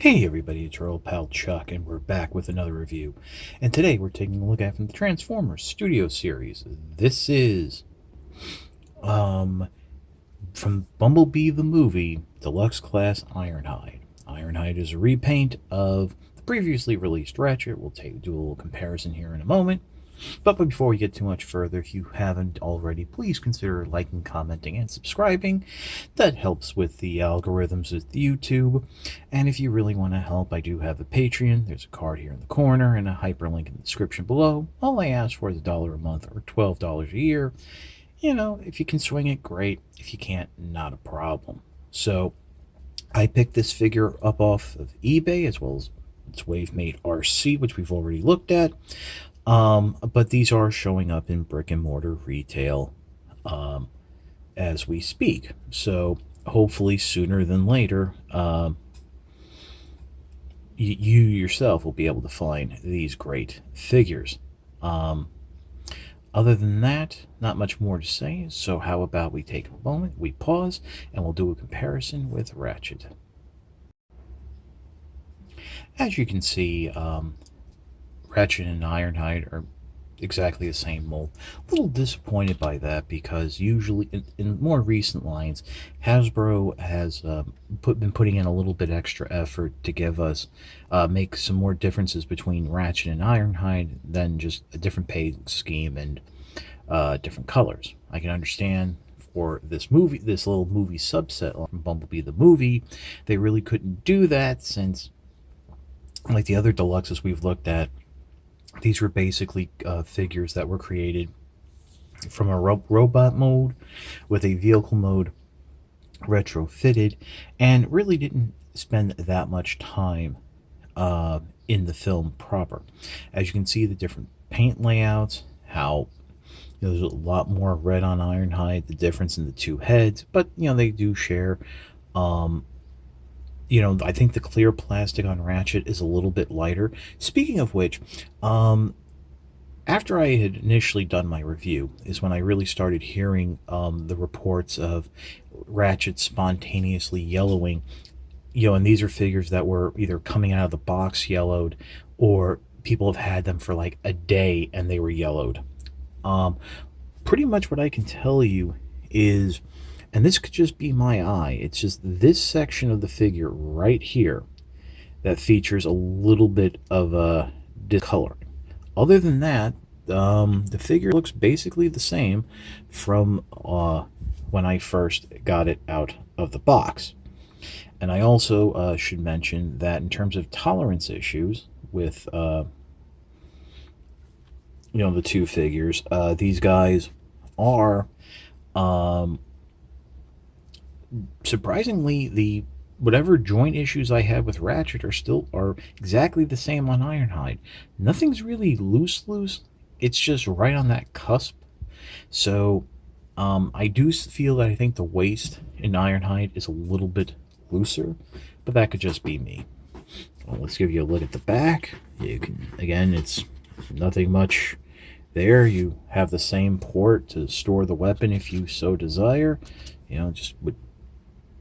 Hey everybody, it's your old pal Chuck, and we're back with another review. And today we're taking a look at from the Transformers Studio Series. This is from Bumblebee the movie, Deluxe Class Ironhide. Ironhide is a repaint of the previously released Ratchet. We'll do a little comparison here in a moment. But before we get too much further, if you haven't already, please consider liking, commenting, and subscribing. That helps with the algorithms with YouTube. And if you really want to help, I do have a Patreon. There's a card here in the corner and a hyperlink in the description below. All I ask for is $1 a month or $12 a year. You know, if you can swing it, great. If you can't, not a problem. So I picked this figure up off of eBay, as well as its Wavemate RC, which we've already looked at. But these are showing up in brick and mortar retail as we speak. So hopefully sooner than later, you yourself will be able to find these great figures. Other than that, not much more to say. So how about we take a moment, we pause, and we'll do a comparison with Ratchet. As you can see, Ratchet and Ironhide are exactly the same mold. A little disappointed by that because usually in more recent lines, Hasbro has been putting in a little bit extra effort to give us make some more differences between Ratchet and Ironhide than just a different paint scheme and different colors. I can understand for this little movie subset from Bumblebee the movie, they really couldn't do that since, like the other deluxes we've looked at, these were basically figures that were created from a robot mode with a vehicle mode retrofitted, and really didn't spend that much time in the film proper. As you can see, the different paint layouts, how there's a lot more red on Ironhide, the difference in the two heads, but they do share. I think the clear plastic on Ratchet is a little bit lighter. Speaking of which, after I had initially done my review is when I really started hearing the reports of Ratchet spontaneously yellowing. And these are figures that were either coming out of the box yellowed, or people have had them for like a day and they were yellowed. Pretty much what I can tell you is, and this could just be my eye, it's just this section of the figure right here that features a little bit of a discoloring. Other than that, the figure looks basically the same from when I first got it out of the box. And I also should mention that in terms of tolerance issues with the two figures, these guys are surprisingly, the whatever joint issues I had with Ratchet are exactly the same on Ironhide. Nothing's really loose. It's just right on that cusp. So I do feel that I think the waist in Ironhide is a little bit looser, but that could just be me. Well, let's give you a look at the back. You can, again, it's nothing much there. You have the same port to store the weapon if you so desire. Just would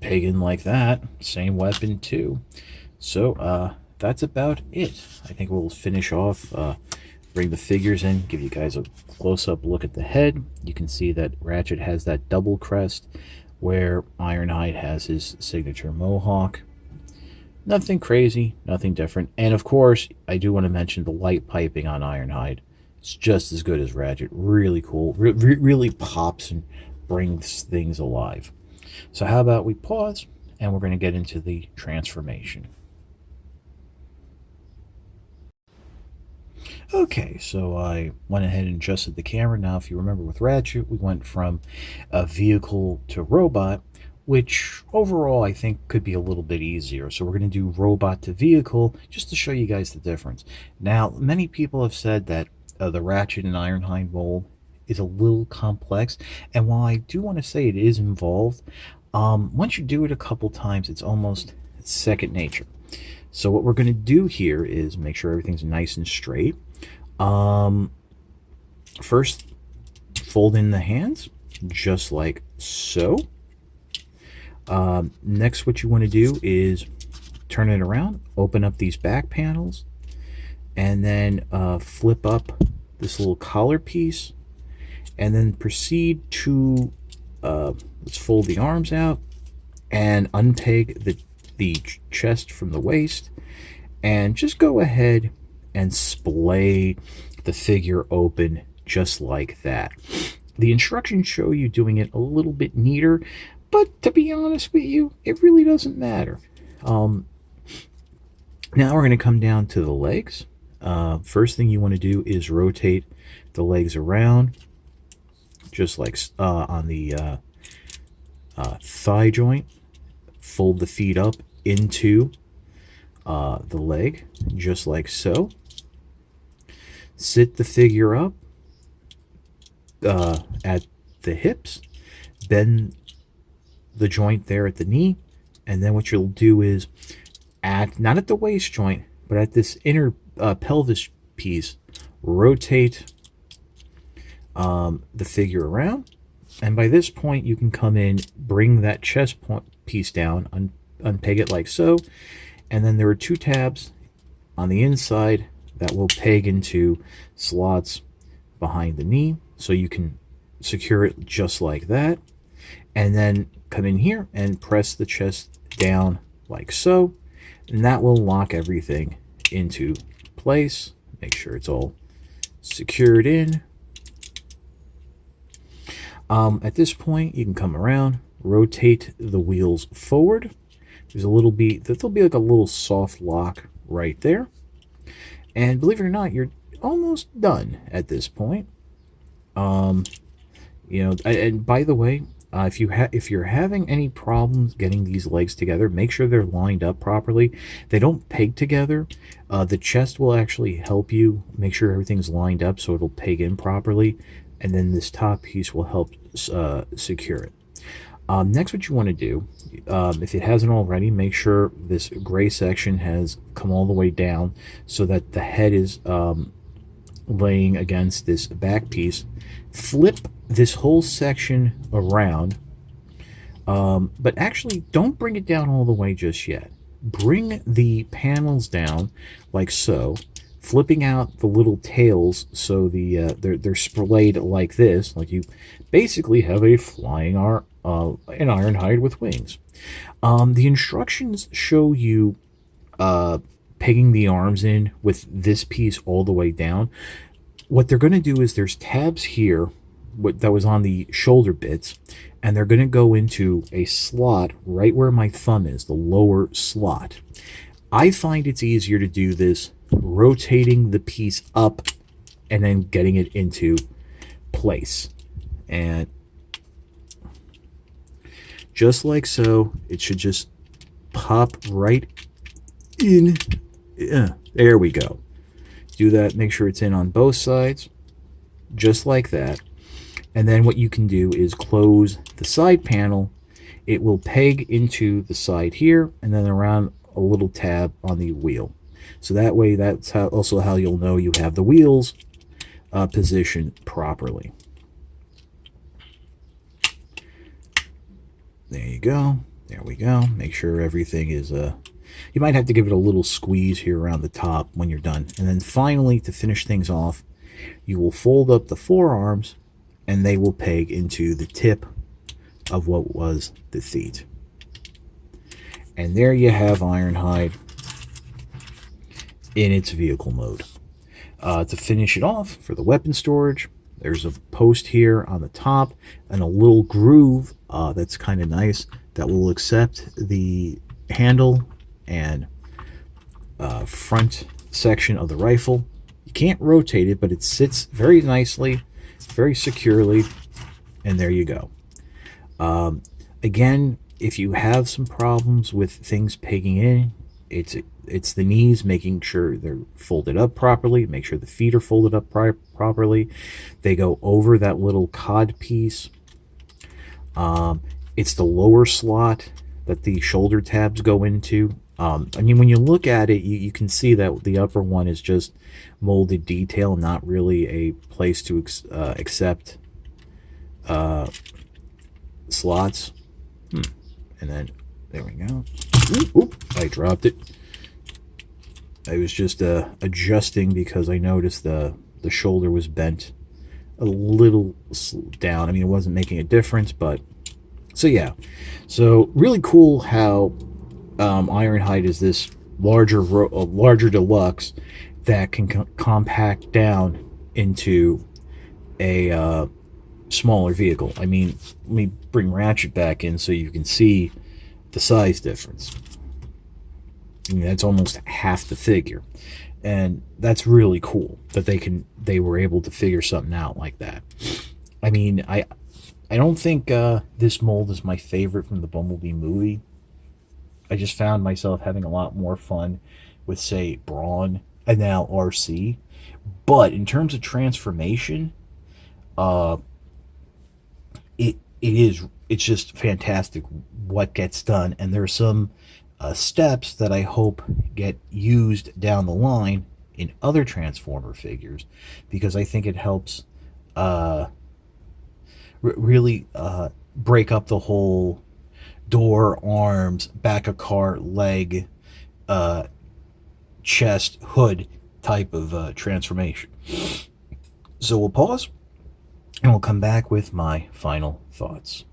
peg in like that. Same weapon too. So that's about it. I think we'll finish off, bring the figures in, give you guys a close-up look at the head. You can see that Ratchet has that double crest where Ironhide has his signature mohawk. Nothing crazy, nothing different. And of course, I do want to mention the light piping on Ironhide. It's just as good as Ratchet. Really cool. Really pops and brings things alive. So how about we pause, and we're going to get into the transformation. Okay, so I went ahead and adjusted the camera. Now, if you remember with Ratchet, we went from a vehicle to robot, which overall I think could be a little bit easier. So we're going to do robot to vehicle just to show you guys the difference. Now, many people have said that the Ratchet and Ironhide mold is a little complex, and while I do want to say it is involved, once you do it a couple times, it's almost second nature. So what we're going to do here is make sure everything's nice and straight. First, fold in the hands just like so. Next, what you want to do is turn it around, open up these back panels, and then flip up this little collar piece, and then proceed to let's fold the arms out and unpeg the chest from the waist, and just go ahead and splay the figure open just like that. The instructions show you doing it a little bit neater, but to be honest with you, it really doesn't matter. Now we're going to come down to the legs. First thing you want to do is rotate the legs around, just like on the thigh joint. Fold the feet up into the leg, just like so. Sit the figure up at the hips, bend the joint there at the knee, and then what you'll do is not at the waist joint, but at this inner pelvis piece, rotate the figure around, and by this point you can come in, bring that chest piece down, unpeg it like so, and then there are 2 tabs on the inside that will peg into slots behind the knee, so you can secure it just like that, and then come in here and press the chest down like so, and that will lock everything into place. Make sure it's all secured in. At this point, you can come around, rotate the wheels forward. There'll be like a little soft lock right there, and believe it or not, you're almost done at this point. You know, and by the way, if you're having any problems getting these legs together, make sure they're lined up properly. They don't peg together. The chest will actually help you make sure everything's lined up so it'll peg in properly, and then this top piece will help secure it. Next, what you want to do, if it hasn't already, make sure this gray section has come all the way down so that the head is laying against this back piece. Flip this whole section around, but actually don't bring it down all the way just yet. Bring the panels down like so, flipping out the little tails so they're splayed like this, like you basically have a flying an Ironhide with wings. The instructions show you pegging the arms in with this piece all the way down. What they're going to do is there's tabs here that was on the shoulder bits, and they're going to go into a slot right where my thumb is, the lower slot. I find it's easier to do this rotating the piece up and then getting it into place. And just like so, it should just pop right in. There we go. Do that, make sure it's in on both sides, just like that. And then what you can do is close the side panel. It will peg into the side here, and then around a little tab on the wheel. So that way, that's also how you'll know you have the wheels positioned properly. There you go. There we go. Make sure everything is you might have to give it a little squeeze here around the top when you're done. And then finally, to finish things off, you will fold up the forearms, and they will peg into the tip of what was the feet. And there you have Ironhide in its vehicle mode. To finish it off, for the weapon storage, there's a post here on the top and a little groove that's kind of nice that will accept the handle and front section of the rifle. You can't rotate it, but it sits very nicely, very securely, and there you go. Again, if you have some problems with things pegging in, it's the knees, making sure they're folded up properly, make sure the feet are folded up properly. They go over that little cod piece. It's the lower slot that the shoulder tabs go into. I mean, when you look at it, you can see that the upper one is just molded detail, not really a place to accept slots. And then, there we go. Oop, I dropped it. I was just adjusting because I noticed the shoulder was bent a little down. I mean, it wasn't making a difference, but so yeah. So really cool how Ironhide is this larger deluxe that can compact down into a smaller vehicle. I mean, let me bring Ratchet back in so you can see the size difference. I mean, that's almost half the figure, and that's really cool that they were able to figure something out like that. I mean, I don't think this mold is my favorite from the Bumblebee movie. I just found myself having a lot more fun with, say, Brawn and now RC. But in terms of transformation, uh, it's just fantastic what gets done, and there are some steps that I hope get used down the line in other Transformer figures, because I think it helps really break up the whole door, arms, back of car, leg, chest, hood type of transformation. So we'll pause and we'll come back with my final thoughts.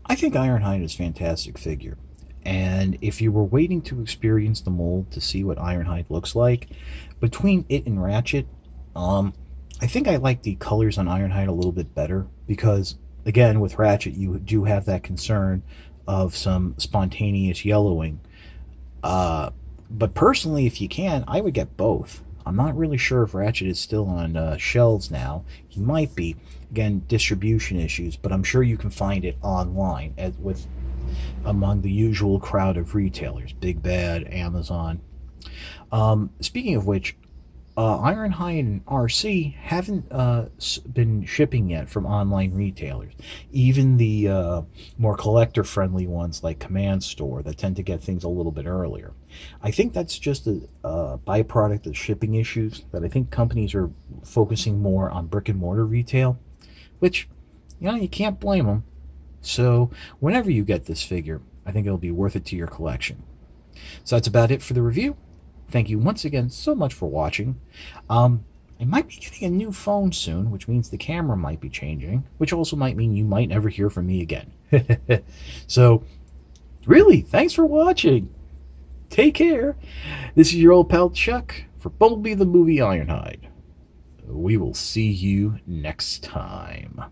I think Ironhide is a fantastic figure, and if you were waiting to experience the mold to see what Ironhide looks like, between it and Ratchet, I think I like the colors on Ironhide a little bit better, because again, with Ratchet you do have that concern of some spontaneous yellowing. But personally, if you can, I would get both. I'm not really sure if Ratchet is still on shelves now. He might be. Again, distribution issues, but I'm sure you can find it online with among the usual crowd of retailers, Big Bad, Amazon. Speaking of which, Ironhide and RC haven't been shipping yet from online retailers. Even the more collector-friendly ones like Command Store that tend to get things a little bit earlier. I think that's just a byproduct of shipping issues, that I think companies are focusing more on brick-and-mortar retail, which, you can't blame them. So whenever you get this figure, I think it'll be worth it to your collection. So that's about it for the review. Thank you once again so much for watching. I might be getting a new phone soon, which means the camera might be changing, which also might mean you might never hear from me again. So, really, thanks for watching. Take care. This is your old pal Chuck for Bumblebee the Movie Ironhide. We will see you next time.